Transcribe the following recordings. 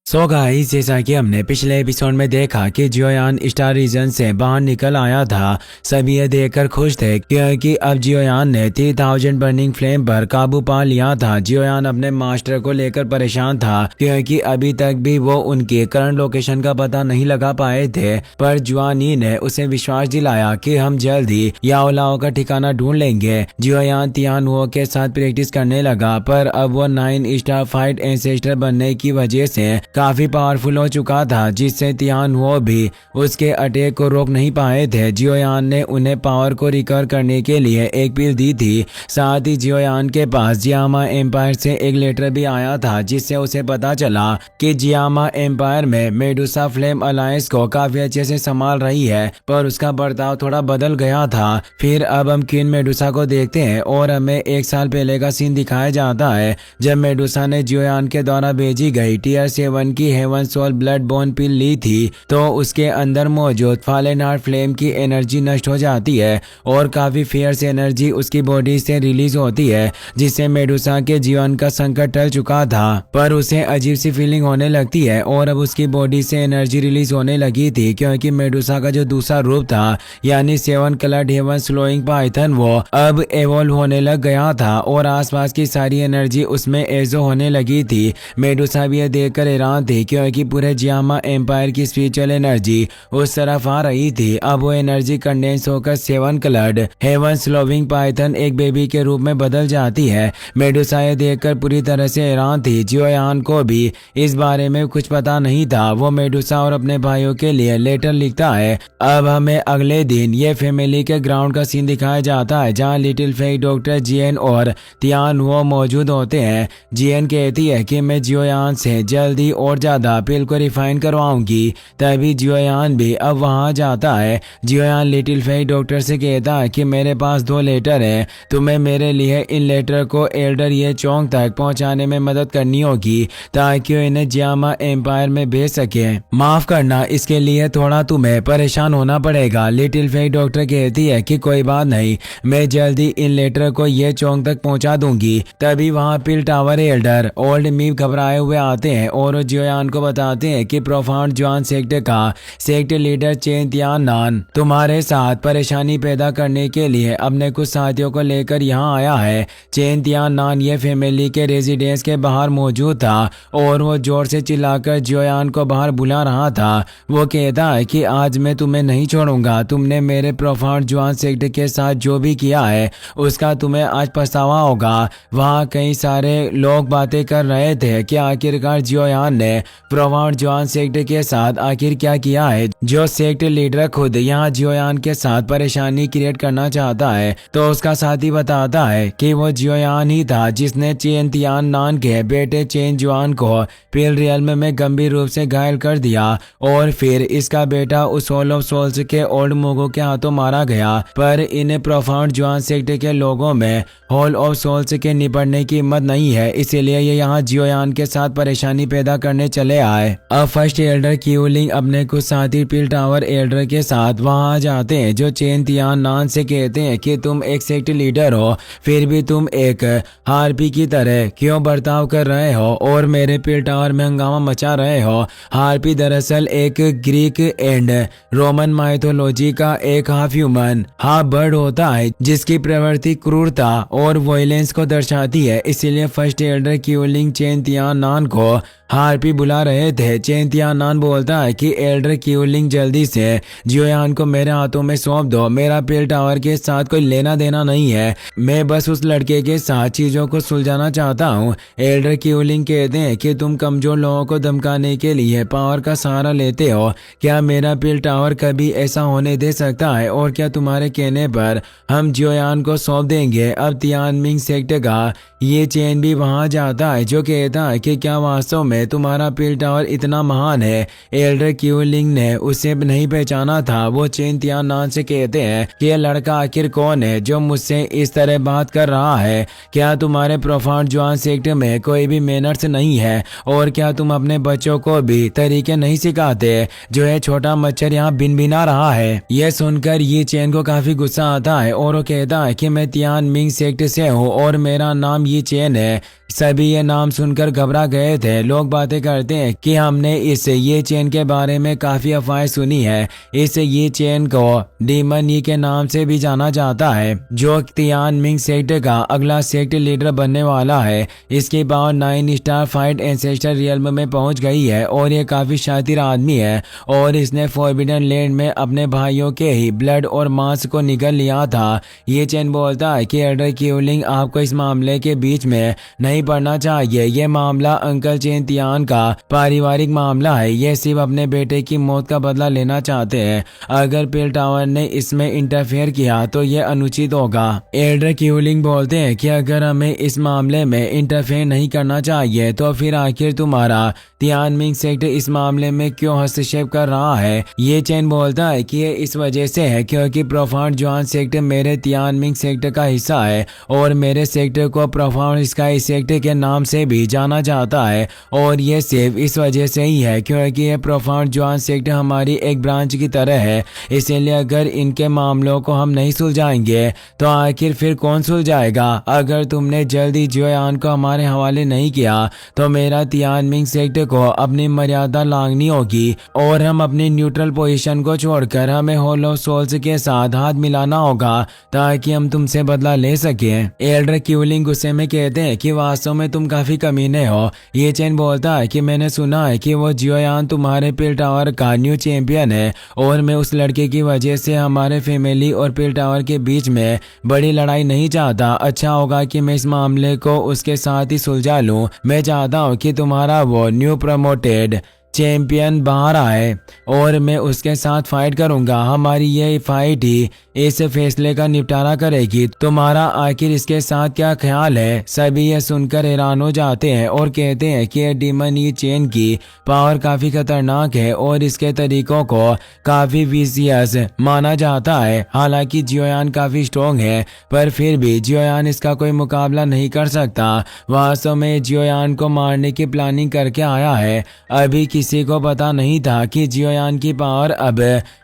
So guys, जैसा कि हमने पिछले एपिसोड में देखा कि जियोयान स्टार रीजन से बाहर निकल आया था। सभी ये देखकर खुश थे क्योंकि अब जियोयान ने 3000 बर्निंग फ्लेम पर काबू पा लिया था। जियोयान अपने मास्टर को लेकर परेशान था क्योंकि अभी तक भी वो उनकी करंट लोकेशन का पता नहीं लगा पाए थे, पर जुआनी ने उसे विश्वास दिलाया कि हम जल्द ही याओलाओ का ठिकाना ढूंढ लेंगे। जियोयान तियानहुओ के साथ प्रैक्टिस करने लगा, पर अब वो 9 स्टार फाइट एंसेस्टर बनने की वजह से काफी पावरफुल हो चुका था, जिससे तियानहुओ भी उसके अटैक को रोक नहीं पाए थे। जियोयान ने उन्हें पावर को रिकवर करने के लिए एक पिल दी थी। साथ ही जियोयान के पास जियामा एम्पायर से एक लेटर भी आया था, जिससे उसे पता चला कि जियामा एम्पायर में मेडुसा फ्लेम अलायंस को काफी अच्छे से संभाल रही है, पर उसका बर्ताव थोड़ा बदल गया था। फिर अब हम क्वीन मेडुसा को देखते हैं और हमें 1 साल पहले का सीन दिखाया जाता है, जब मेडुसा ने जियोयान के द्वारा भेजी गई टियर 7 की हेवन सोल ब्लड बोन पिल ली थी, तो उसके अंदर मौजूद फॉलन हार्ट फ्लेम की एनर्जी नष्ट हो जाती है और काफी फेयर्स एनर्जी उसकी बॉडी से रिलीज होती है, जिससे मेडुसा के जीवन का संकट टल चुका था। पर उसे अजीब सी फीलिंग होने लगती है और अब उसकी बॉडी से एनर्जी रिलीज होने लगी थी क्योंकि मेडुसा का जो दूसरा रूप था, यानी 7 कलर्ड हेवन स्लोइंग पाइथन, वो अब एवॉल्व होने लग गया था और आसपास की सारी एनर्जी उसमें एजो होने लगी थी। मेडुसा भी यह देखकर हैरान थी क्योंकि पूरे जियामा एम्पायर की स्पिरिचुअल एनर्जी उस तरफ आ रही थी। अब वो एनर्जी कंडेंस होकर 7 कलर्ड हेवन स्लोविंग पाइथन एक बेबी के रूप में बदल जाती है। मेडुसा ये देखकर पूरी तरह से हैरान थी। जियोयान को भी इस बारे में कुछ पता नहीं था। वो मेडुसा और अपने भाइयों के लिए लेटर लिखता है। अब हमें अगले दिन ये फैमिली के ग्राउंड का सीन दिखाया जाता है, जहाँ लिटिल फेक डॉक्टर जियन और तियानहुओ मौजूद होते हैं। जियन कहती है कि मैं जियोयान से जल्दी और ज्यादा पिल को रिफाइन करवाऊंगी। तभी जियोयान भी अब वहां जाता है। जियोयान लिटिल फेक डॉक्टर से कहता है कि मेरे पास 2 लेटर हैं, तुम्हें मेरे लिए इन लेटर को एल्डर ये चौक तक पहुंचाने में मदद करनी होगी ताकि वो इन्हें जियामा एम्पायर में भेज सके। माफ करना, इसके लिए थोड़ा तुम्हें परेशान होना पड़ेगा। लिटिल फेक डॉक्टर कहती है कि कोई बात नहीं, मैं जल्दी इन लेटर को ये चौक तक पहुंचा दूंगी। तभी वहां पिल टावर एल्डर ओल्ड मीव घबराए हुए आते हैं और जियोयान को बताते हैं कि प्रोफाउंड जुआन सेक्ट का सेक्ट लीडर चेन तियान नान तुम्हारे साथ परेशानी पैदा करने के लिए अपने कुछ साथियों को लेकर यहाँ आया है। चेन तियान नान ये फैमिली के रेजिडेंस के बाहर मौजूद था और वो जोर से चिल्लाकर जियोयान को बाहर बुला रहा था। वो कहता है कि आज मैं तुम्हें नहीं छोड़ूंगा। तुमने मेरे प्रोफाउंड जुआन सेक्ट के साथ जो भी किया है उसका तुम्हें आज पछतावा होगा। वहाँ कई सारे लोग बातें कर रहे थे कि आखिरकार जियोयान ने प्रोफाउंड जुआन सेक्ट के साथ आखिर क्या किया है, जो सेक्ट लीडर खुद यहाँ जियोयान के साथ परेशानी क्रिएट करना चाहता है। तो उसका साथी बताता है कि वो जियोयान ही था जिसने चेन तियान नान के बेटे चेन जुआन को पिल रियल्म में गंभीर रूप से घायल कर दिया और फिर इसका बेटा उस हॉल ऑफ सोल्स के ओल्ड मोगो के हाथों मारा गया। पर इन प्रोफाउंड जुआन सेक्ट के लोगों में हॉल ऑफ सोल्स के निपटने की हिम्मत नहीं है, इसीलिए ये यहाँ जियोयान के साथ परेशानी पैदा करने चले आए। अब फर्स्ट एल्डर क्यूलिंग अपने कुछ साथी पिल टावर एल्डर के साथ वहां आ जाते हैं, जो चेन तियान नान से कहते हैं कि तुम एक सेक्ट लीडर हो, फिर भी तुम एक हार्पी की तरह क्यों बर्ताव कर रहे हो और मेरे पिल टावर में हंगामा मचा रहे हो। हार्पी दरअसल एक ग्रीक एंड रोमन माइथोलॉजी का एक हाफ ह्यूमन हाफ बर्ड होता है, जिसकी प्रवृत्ति क्रूरता और वायलेंस को दर्शाती है। इसीलिए first Elder Keylong chain Tian नान को हार्पी बुला रहे थे। चेन तियान नान बोलता है कि एल्डर क्यूलिंग जल्दी से जियोयान को मेरे हाथों में सौंप दो। मेरा पिल टावर के साथ कोई लेना देना नहीं है, मैं बस उस लड़के के साथ चीजों को सुलझाना चाहता हूँ। एल्डर क्यूलिंग कहते हैं कि तुम कमजोर लोगों को धमकाने के लिए पावर का सहारा लेते हो। क्या मेरा पिल टावर कभी ऐसा होने दे सकता है? और क्या तुम्हारे कहने पर हम जियोयान को सौंप देंगे? अब तियानमिंग सेक्ट का ये चेन भी वहां जाता है, जो कहता है कि क्या वास्तव में तुम्हारा पिल टावर इतना महान है? एल्डर क्यूलिंग ने उसे नहीं पहचाना था। वो चेन तियान नान से कहते हैं कि यह लड़का आखिर कौन है जो मुझसे इस तरह बात कर रहा है? क्या तुम्हारे प्रोफाउंड जुआन सेक्ट में कोई भी मैनर्स नहीं है? और क्या तुम अपने बच्चों को भी तरीके नहीं सिखाते? जो है छोटा मच्छर यहाँ भिनभिना रहा है। यह सुनकर ये चेन को काफी गुस्सा आता है और वो कहता है कि मैं तियानमिंग सेक्ट से हूँ और मेरा नाम ये चेन है। सभी ये नाम सुनकर घबरा गए थे। लोग बातें बातें करते हैं कि हमने इस ये चेन के बारे में काफ़ी अफवाहें सुनी है। इस ये चेन को डीमन ई के नाम से भी जाना जाता है, जो तियानमिंग सेक्ट का अगला सेक्ट लीडर बनने वाला है। इसकी power 9 star fight ancestor realm में पहुंच गई है और ये काफ़ी शातिर आदमी है और इसने फॉरबिडन लैंड में अपने भाइयों के ही ब्लड और मांस को निगल लिया था। ये चेन बोलता है कि एल्डर क्यूलिंग आपको इस मामले के बीच में नहीं पड़ना चाहिए। ये मामला अंकल चेन तियान का पारिवारिक मामला है। ये सिर्फ अपने बेटे की मौत का बदला लेना चाहते हैं। अगर पिल टावर ने इसमें इंटरफेयर किया तो ये अनुचित होगा। एल्डर क्यूलिंग बोलते हैं कि अगर हमें इस मामले में इंटरफेयर नहीं करना चाहिए तो फिर आखिर तुम्हारा तियानमिंग सेक्ट इस मामले में क्यों हस्तक्षेप कर रहा है। ये चेन बोलता है कि ये इस वजह से है क्योंकि प्रोफाउंड जुआन सेक्ट मेरे तियानमिंग सेक्ट का हिस्सा है और मेरे सेक्टर को प्रोफाउंड स्काई सेक्ट के नाम से भी जाना जाता है और ये सिर्फ इस वजह से ही है क्योंकि ये प्रोफाउंड जुआन सेक्ट हमारी एक ब्रांच की तरह है। इसलिए अगर इनके मामलों को हम नहीं सुलझाएंगे तो आखिर फिर कौन सुलझाएगा। अगर तुमने जल्दी जियोयान को हमारे हवाले नहीं किया तो मेरा तियानमिंग सेक्ट को अपनी मर्यादा लांघनी होगी और हम अपनी न्यूट्रल पोजीशन को छोड़कर हमें होलो सोल्स के साथ हाथ मिलाना होगा ताकि हम तुमसे बदला ले सके। एल्डर क्यूलिंग गुस्से में कहते हैं कि वास्तव में तुम काफी कमीने हो। ये चेन बोलता है कि मैंने सुना है कि वो जियोयान तुम्हारे पिल टावर का न्यू चैंपियन है और मैं उस लड़के की वजह से हमारे फैमिली और पिल टावर के बीच में बड़ी लड़ाई नहीं चाहता। अच्छा होगा कि मैं इस मामले को उसके साथ ही सुलझा लूं। मैं चाहता हूं कि तुम्हारा वो न्यू प्रमोटेड चैंपियन बाहर आए और मैं उसके साथ फाइट करूंगा। हमारी ये फाइट ही इस फैसले का निपटारा करेगी। तुम्हारा आखिर इसके साथ क्या ख्याल है। सभी ये सुनकर हैरान हो जाते हैं और कहते हैं कि डीमन ई चेन की पावर काफी खतरनाक है और इसके तरीकों को काफी विशियस माना जाता है। हालांकि जियोयान काफी स्ट्रॉन्ग है पर फिर भी जियोयान इसका कोई मुकाबला नहीं कर सकता। वास्तव में जियोयान को मारने की प्लानिंग करके आया है। अभी किसी को पता नहीं था कि जियोयान की पावर अब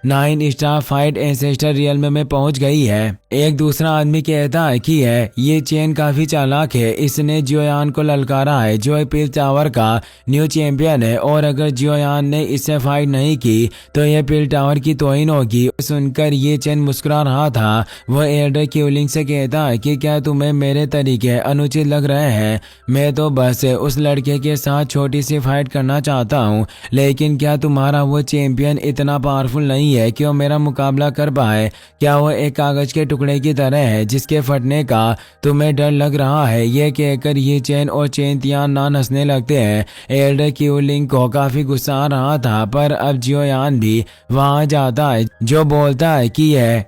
9 स्टार फाइट एंसेस्टर रियल्म में पहुंच गई है। एक दूसरा आदमी कहता है कि ये चेन काफी चालाक है। इसने जियोयान को ललकारा है जो पिल टावर का न्यू चैंपियन है और अगर जियोयान ने इससे फाइट नहीं की तो यह पिल टावर की तौहीन होगी। सुनकर ये चेन मुस्कुरा रहा था। वह एल्डर क्यूलिंग से कहता है कि क्या तुम्हें मेरे तरीके अनुचित लग रहे हैं। मैं तो बस उस लड़के के साथ छोटी सी फाइट करना चाहता हूँ, लेकिन क्या तुम्हारा वो चैंपियन इतना पावरफुल नहीं है कि वो मेरा मुकाबला कर पाए। क्या वो एक कागज के टुकड़े की तरह है जिसके फटने का तुम्हें डर लग रहा है। ये कहकर ये चेन और चेन तियान नान हंसने लगते हैं। एल्डर क्यूलिंग को काफी गुस्सा आ रहा था पर अब जियोयान भी वहां जाता है जो बोलता है कि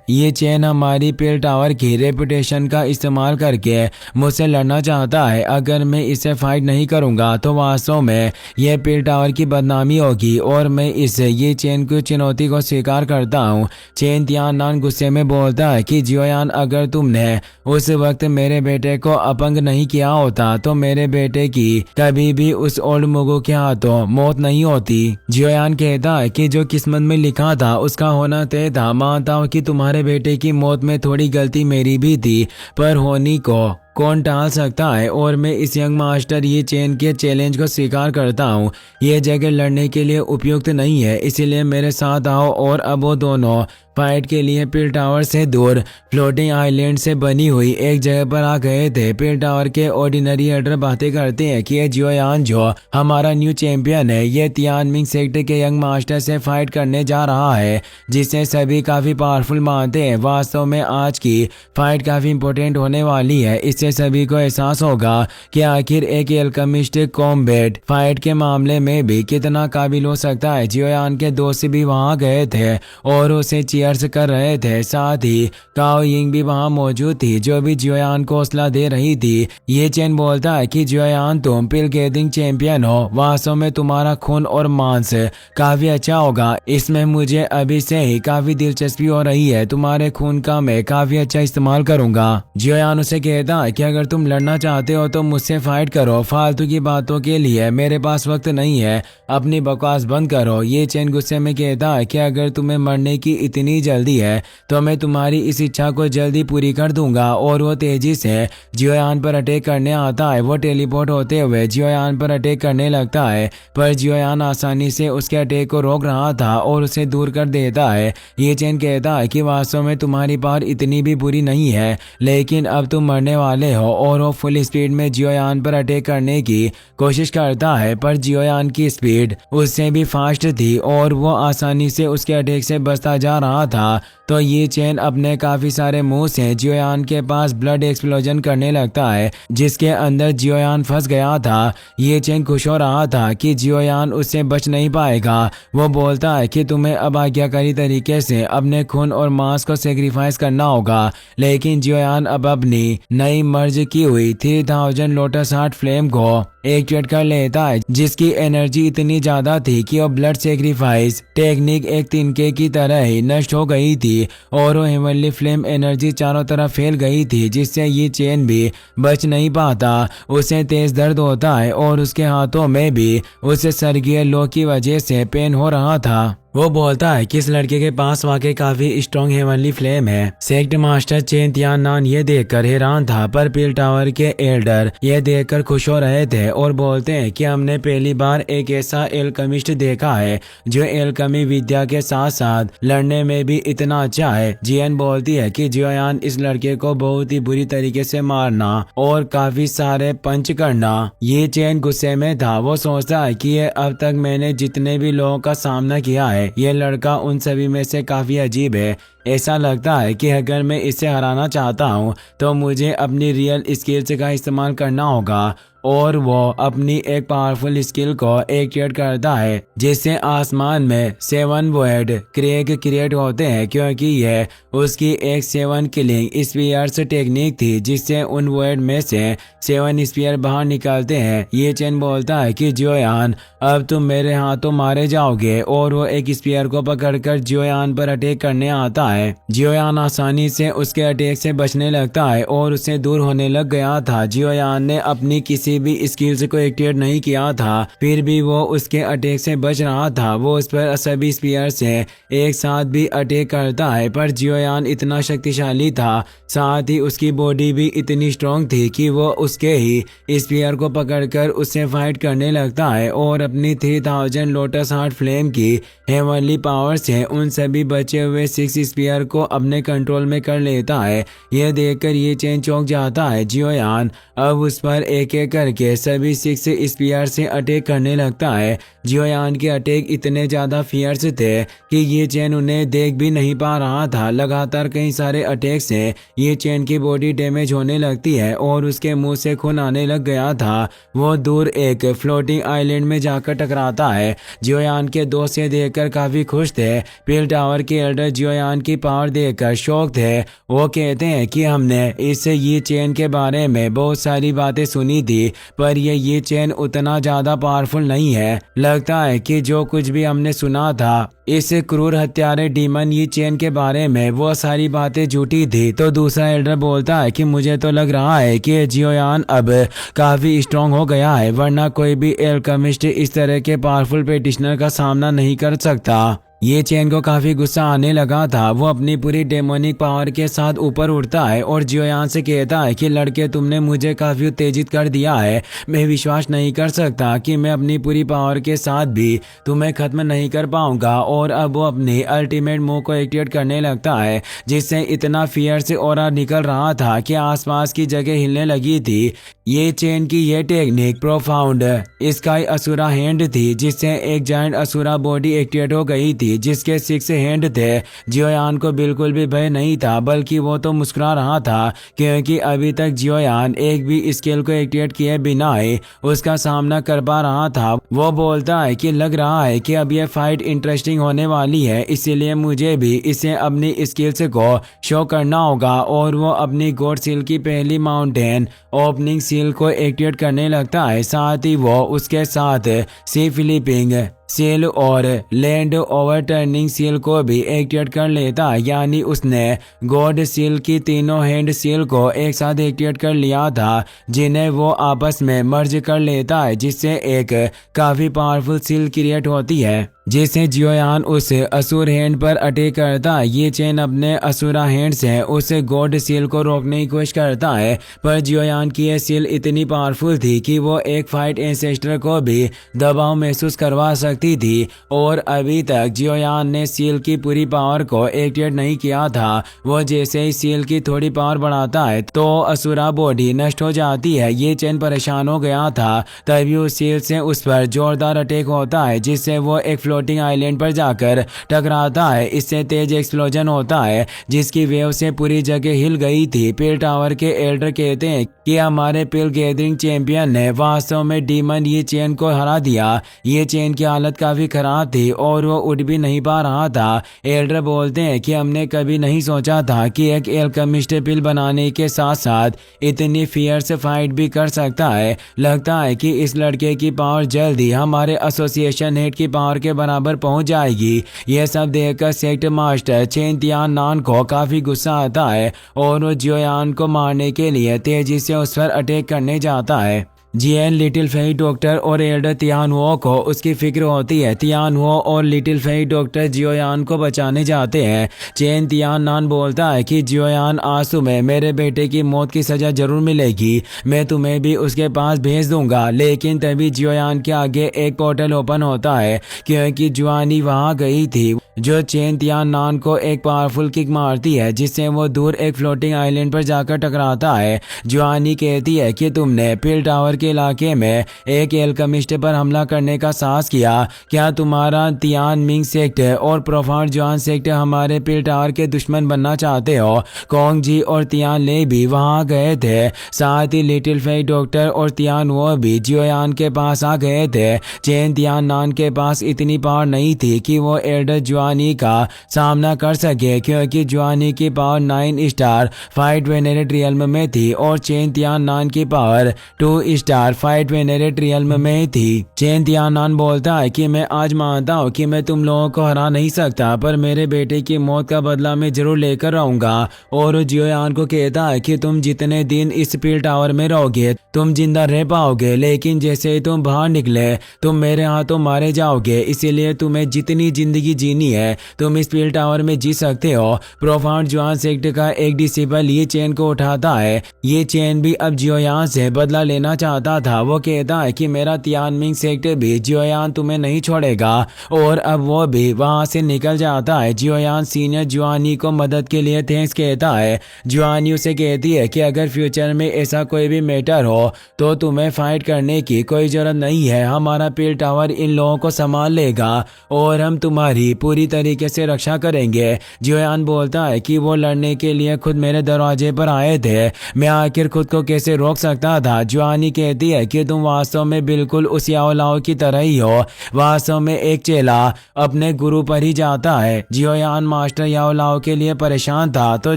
ये चेन हमारी पिल टावर की रेपुटेशन का इस्तेमाल करके मुझसे लड़ना चाहता है। अगर मैं इससे फाइट नहीं करूंगा तो वास्तव में यह पिल टावर की बदनामी होगी और मैं इस ये चेन की चुनौती को स्वीकार करता हूँ। चेन तियान नान गुस्से में बोलता है कि जियोयान अगर तुमने उस वक्त मेरे बेटे को अपंग नहीं किया होता तो मेरे बेटे की कभी भी उस ओल्ड मुगु के हाथों मौत नहीं होती। जियोयान कहता है कि जो किस्मत में लिखा था उसका होना तय था। मानता हूँ कि तुम्हारे बेटे की मौत में थोड़ी गलती मेरी भी थी पर होनी को कौन टाल सकता है और मैं इस यंग मास्टर ये चेन के चैलेंज को स्वीकार करता हूँ। ये जगह लड़ने के लिए उपयुक्त नहीं है, इसलिए मेरे साथ आओ। और अब वो दोनों फाइट के लिए पिल टावर से दूर फ्लोटिंग आइलैंड से बनी हुई एक जगह पर आ गए थे। पिल टावर के ऑर्डिनरी एल्डर बातें करते हैं कि ये जियोयान जो हमारा न्यू चैंपियन है ये तियानमिंग सेक्टर के यंग मास्टर से फाइट करने जा रहा है जिसे सभी काफी पावरफुल मानते हैं। वास्तव में आज की फाइट काफी इंपॉर्टेंट होने वाली है। इससे सभी को एहसास होगा कि आखिर एक एल्केमिस्ट कॉम्बैट फाइट के मामले में भी कितना काबिल हो सकता है। जियोयान के दोस्त भी वहां गए थे और उसे चीयर्स कर रहे थे। साथ ही काओ यिंग भी वहां मौजूद थी जो भी जियोयान को हौसला दे रही थी। ये चेन बोलता है कि जियोयान तुम पिल गैदरिंग चैंपियन हो। वास्तव में तुम्हारा खून और मांस काफी अच्छा होगा। इसमें मुझे अभी से ही काफी दिलचस्पी हो रही है। तुम्हारे खून का मैं काफी अच्छा इस्तेमाल करूंगा। जियोयान उसे कहता है कि अगर तुम लड़ना चाहते हो तो मुझसे फाइट करो, फालतू की बातों के लिए मेरे पास वक्त नहीं है, अपनी बकवास बंद करो। ये चेन गुस्से में कहता है कि अगर तुम्हें मरने की इतनी जल्दी है तो मैं तुम्हारी इस इच्छा को जल्दी पूरी कर दूंगा। और वो तेजी से जियोयान पर अटैक करने आता है। वो टेलीपोर्ट होते हुए जियोयान पर अटैक करने लगता है, पर जियोयान आसानी से उसके अटैक को रोक रहा था और उसे दूर कर देता है। ये चेन कहता है कि वास्तव में तुम्हारी पावर इतनी भी बुरी नहीं है, लेकिन अब तुम मरने वाले हो। और वो फुल स्पीड में जियोयान पर अटैक करने की कोशिश करता है, पर जियोयान की स्पीड उससे भी फास्ट थी और वो आसानी से उसके अटैक से बचता जा रहा था। तो ये चेन अपने काफी सारे मूव से जियोयान के पास ब्लड एक्सप्लोजन करने लगता है, जिसके अंदर जियोयान फंस गया था। ये चेन खुश हो रहा था कि जियोयान उससे बच नहीं पाएगा। वो बोलता है कि तुम्हें अब आज्ञाकारी तरीके से अपने खून और मांस को सेक्रीफाइस करना होगा, लेकिन जियोयान अब अपनी नई मर्ज की हुई 3000 लोटस हार्ट फ्लेम को एक्टिवेट कर लेता है, जिसकी एनर्जी इतनी ज्यादा थी कि वो ब्लड सेक्रीफाइस टेक्निक एक तिनके की तरह ही नष्ट हो गई थी और वो हेवनली फ्लेम एनर्जी चारों तरफ फैल गई थी, जिससे ये चेन भी बच नहीं पाता। उसे तेज दर्द होता है और उसके हाथों में भी उसे स्वर्गीय लो की वजह से पेन हो रहा था। वो बोलता है कि इस लड़के के पास वाकई काफी स्ट्रॉन्ग हेवनली फ्लेम है। सेक्ट मास्टर चेन तियाननान ये देखकर हैरान था, पर पील टावर के एल्डर ये देखकर खुश हो रहे थे और बोलते हैं कि हमने पहली बार एक ऐसा एल्केमिस्ट देखा है जो एल्केमी विद्या के साथ साथ लड़ने में भी इतना अच्छा है। जियन बोलती है कि जियोयान इस लड़के को बहुत ही बुरी तरीके से मारना और काफी सारे पंच करना। ये चेन गुस्से में था। वो सोचता है कि ये अब तक मैंने जितने भी लोगों का सामना किया है, ये लड़का उन सभी में से काफी अजीब है। ऐसा लगता है कि अगर मैं इसे हराना चाहता हूँ तो मुझे अपनी रियल स्किल्स का इस्तेमाल करना होगा। और वो अपनी एक पावरफुल स्किल को एक्टिवेट करता है, जिससे आसमान में 7 वॉइड क्रैक क्रिएट होते हैं, क्योंकि यह उसकी एक 7 किलिंग स्पीयर्स टेक्निक थी, जिससे उन वॉइड में से 7 स्पीयर बाहर निकलते हैं। ये चेन बोलता है कि जियोयान अब तुम मेरे हाथों मारे जाओगे, और वो एक स्पीयर को पकड़कर जियोयान पर अटैक करने आता है। जियोयान आसानी से उसके अटैक से बचने लगता है और उसे दूर होने लग गया था। जियोयान ने अपनी किसी भी स्किल्स को एक्टिवेट नहीं किया था, फिर भी वो उसके अटैक से बच रहा था। वो उस पर सभी स्पीयर से एक साथ भी अटैक करता है, पर जियोयान इतना शक्तिशाली था, साथ ही उसकी बॉडी भी इतनी स्ट्रॉन्ग थी कि वो उसके ही स्पीयर को पकड़कर उससे फाइट करने लगता है और अपनी 3000 लोटस हार्ट फ्लेम की हेवनली पावर से उन सभी बचे हुए 6 स्पीयर को अपने कंट्रोल में कर लेता है। यह देखकर ये चेन चौंक जाता है। जियोयान अब उस पर एक एक करके सभी 6 स्पीयर से अटैक करने लगता है। जियोयान के अटैक इतने ज्यादा फियर्स थे कि ये चेन उन्हें देख भी नहीं पा रहा था। लगातार कई सारे अटैक से ये चेन की बॉडी डैमेज होने लगती है और उसके मुंह से खून आने लग गया था। वो दूर एक फ्लोटिंग आइलैंड में जाकर टकराता है। जियोयान के दोस्त से देखकर काफी खुश थे। पील टावर के एल्डर जियोयान की पावर देखकर शॉक थे। वो कहते हैं कि हमने इससे ये चेन के बारे में बहुत सारी बातें सुनी थी, पर ये चेन उतना ज्यादा पावरफुल नहीं है। लगता है कि जो कुछ भी हमने सुना था इस क्रूर हत्यारे डीमन ये चेन के बारे में, वो सारी बातें झूठी थी। तो दूसरा एल्डर बोलता है कि मुझे तो लग रहा है कि जियोयान अब काफी स्ट्रॉन्ग हो गया है, वरना कोई भी एल्केमिस्ट इस तरह के पावरफुल पेटिशनर का सामना नहीं कर सकता। ये चेन को काफी गुस्सा आने लगा था। वो अपनी पूरी डेमोनिक पावर के साथ ऊपर उठता है और जियोयान से कहता है कि लड़के तुमने मुझे काफी उत्तेजित कर दिया है। मैं विश्वास नहीं कर सकता कि मैं अपनी पूरी पावर के साथ भी तुम्हें खत्म नहीं कर पाऊंगा। और अब वो अपनी अल्टीमेट मूव को एक्टिवेट करने लगता है, जिससे इतना फियर से ऑरा निकल रहा था कि आसपास की जगह हिलने लगी थी। ये चेन की ये टेक्निक प्रोफाउंड स्काई असुरा हैंड थी, जिससे एक जायंट असुरा बॉडी एक्टिवेट हो गई थी जिसके 6 हैंड थे। जियोयान को बिल्कुल भी भय नहीं था, बल्कि वो तो मुस्कुरा रहा था, क्योंकि अभी तक जियोयान एक भी स्किल को एक्टिवेट किए बिना ही उसका सामना कर पा रहा था। वो बोलता है कि लग रहा है कि अब यह फाइट इंटरेस्टिंग होने वाली है, इसीलिए मुझे भी इसे अपनी स्किल्स को शो करना होगा। और वो अपनी गॉड सील की पहली माउंटेन ओपनिंग सील को एक्टिवेट करने लगता है। साथ ही वो उसके साथ सी फ्लिपिंग सील और लैंड ओवरटर्निंग सील को भी एक्टिवेट कर लेता है। यानी उसने गॉड सील की तीनों हैंड सील को एक साथ एक्टिवेट कर लिया था, जिन्हें वो आपस में मर्ज कर लेता है, जिससे एक काफी पावरफुल सील क्रिएट होती है, जिसे जियोयान उस असुर हैंड पर अटैक करता है। ये चेन अपने असुरा हैंड से उस गॉड सील को रोकने की कोशिश करता है, पर जियोयान की यह सील इतनी पावरफुल थी कि वो एक फाइट एंसेस्टर को भी दबाव महसूस करवा सकती थी। और अभी तक जियोयान ने सील की पूरी पावर को एक्टिवेट नहीं किया था। वो जैसे ही सील की थोड़ी पावर बढ़ाता है तो असुरा बॉडी नष्ट हो जाती है। ये चेन परेशान हो गया था, तभी उस सील से उस पर जोरदार अटैक होता है, जिससे वो एक फ्लोटिंग आइलैंड पर जाकर टकराता है। इससे तेज एक्सप्लोजन होता है, जिसकी वेव से पूरी जगह हिल गई थी। पिल टावर के एल्डर कहते हैं कि हमारे पिल गैदरिंग चैंपियन ने वास्तव में डीमन ये चेन को हरा दिया। ये चेन की हालत काफी खराब थी और वो उठ भी नहीं पा रहा था। एल्डर बोलते हैं कि हमने कभी नहीं सोचा था कि एक एल्केमिस्ट पिल बनाने के साथ साथ इतनी फियर्स फाइट भी कर सकता है। लगता है कि इस लड़के की पावर जल्दी हमारे एसोसिएशन हेड की पावर के बराबर पहुंच जाएगी। यह सब देखकर सेक्ट मास्टर चेन तियान नान को काफी गुस्सा आता है और वो जियोयान को मारने के लिए तेजी से उस पर अटैक करने जाता है। जियन, लिटिल फेई डॉक्टर और एल्डर तियानहुओ को उसकी फिक्र होती है। तियानहुओ और लिटिल फेई डॉक्टर जियोयान को बचाने जाते हैं। चेन तियान नान बोलता है कि जियोयान, आज तुम्हें मेरे बेटे की मौत की सजा जरूर मिलेगी, मैं तुम्हें भी उसके पास भेज दूंगा। लेकिन तभी जियोयान के आगे एक पोर्टल ओपन होता है, क्योंकि जुआनी वहां गई थी, जो चेन तियान नान को एक पावरफुल किक मारती है, जिससे वो दूर एक फ्लोटिंग आइलैंड पर जाकर टकराता है। जुआनी कहती है कि तुमने पिल टावर के इलाके में एक एल्केमिस्ट पर हमला करने का साहस किया। क्या तुम्हारा तियान मिंग सेक्ट और प्रोफाउंड जुआन सेक्ट हमारे पिल टावर के दुश्मन बनना चाहते हो? कोंग जी और तियान ले भी वहां गए थे, साथ ही लिटिल फेई डॉक्टर और तियान वो भी जियोयान के पास आ गए थे। चेन तियान नान के पास इतनी पावर नहीं थी कि वो एल्डर जुआनी का सामना कर सके, क्योंकि जुआनी की पावर 9 स्टार फाइट वेनेरेट रियल्म में थी और चेन तियान नान की पावर 2 स्टार फाइट वेनेरेट रियल्म में थी। चेन तियान नान बोलता है कि मैं आज मानता हूँ कि मैं तुम लोगों को हरा नहीं सकता, पर मेरे बेटे की मौत का बदला मैं जरूर लेकर आऊंगा। और जियोयान को कहता है कि तुम जितने दिन इस पिल टावर में रहोगे तुम जिंदा रह पाओगे, लेकिन जैसे ही तुम बाहर निकले तुम मेरे हाथों मारे जाओगे। इसीलिए तुम्हें जितनी जिंदगी जीनी है तुम इस पिल टावर में जी सकते हो। प्रोफाउंड जुआन सेक्ट का एक डिसिबल ये चेन को उठाता है। ये चेन भी अब जियोयान से बदला लेना चाहता था। वो कहता है कि मेरा तियानमिंग सेक्ट भी जियोयान तुम्हें नहीं छोड़ेगा, और अब वो भी वहां से निकल जाता है। जियोयान सीनियर जुआनी को मदद के लिए थैंक्स कहता है। जुआनी उसे कहती है कि अगर फ्यूचर में ऐसा कोई भी मैटर हो तो तुम्हें फाइट करने की कोई जरूरत नहीं है, हमारा पिल टावर इन लोगों को संभाल लेगा और हम तुम्हारी पूरी तरीके से रक्षा करेंगे। जियोयान बोलता है कि वो लड़ने के लिए खुद मेरे दरवाजे पर आए थे, मैं आखिर खुद को कैसे रोक सकता था। जुआनी कहती है कि तुम वास्तव में बिल्कुल उस याओलाओ की तरह ही हो। वास्तव में एक चेला अपने गुरु पर ही जाता है। जियोयान मास्टर याओलाओ के लिए परेशान था, तो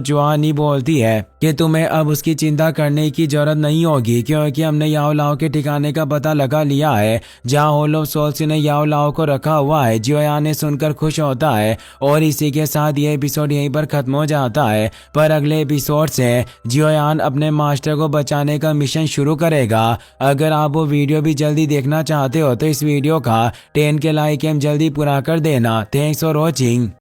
जुआनी बोलती है कि तुम्हें अब उसकी चिंता करने की जरूरत नहीं होगी, क्योंकि हमने याओलाओ के ठिकाने का पता लगा लिया है जहाँ होल ऑफ सोल्स ने याओलाओ को रखा हुआ है। जियोयान ने सुनकर खुश होता है और इसी के साथ ये एपिसोड यहीं पर खत्म हो जाता है। पर अगले एपिसोड से जियोयान अपने मास्टर को बचाने का मिशन शुरू करेगा। अगर आप वो वीडियो भी जल्दी देखना चाहते हो तो इस वीडियो का 10 के लाइक हम जल्दी पूरा कर देना। Thanks for watching.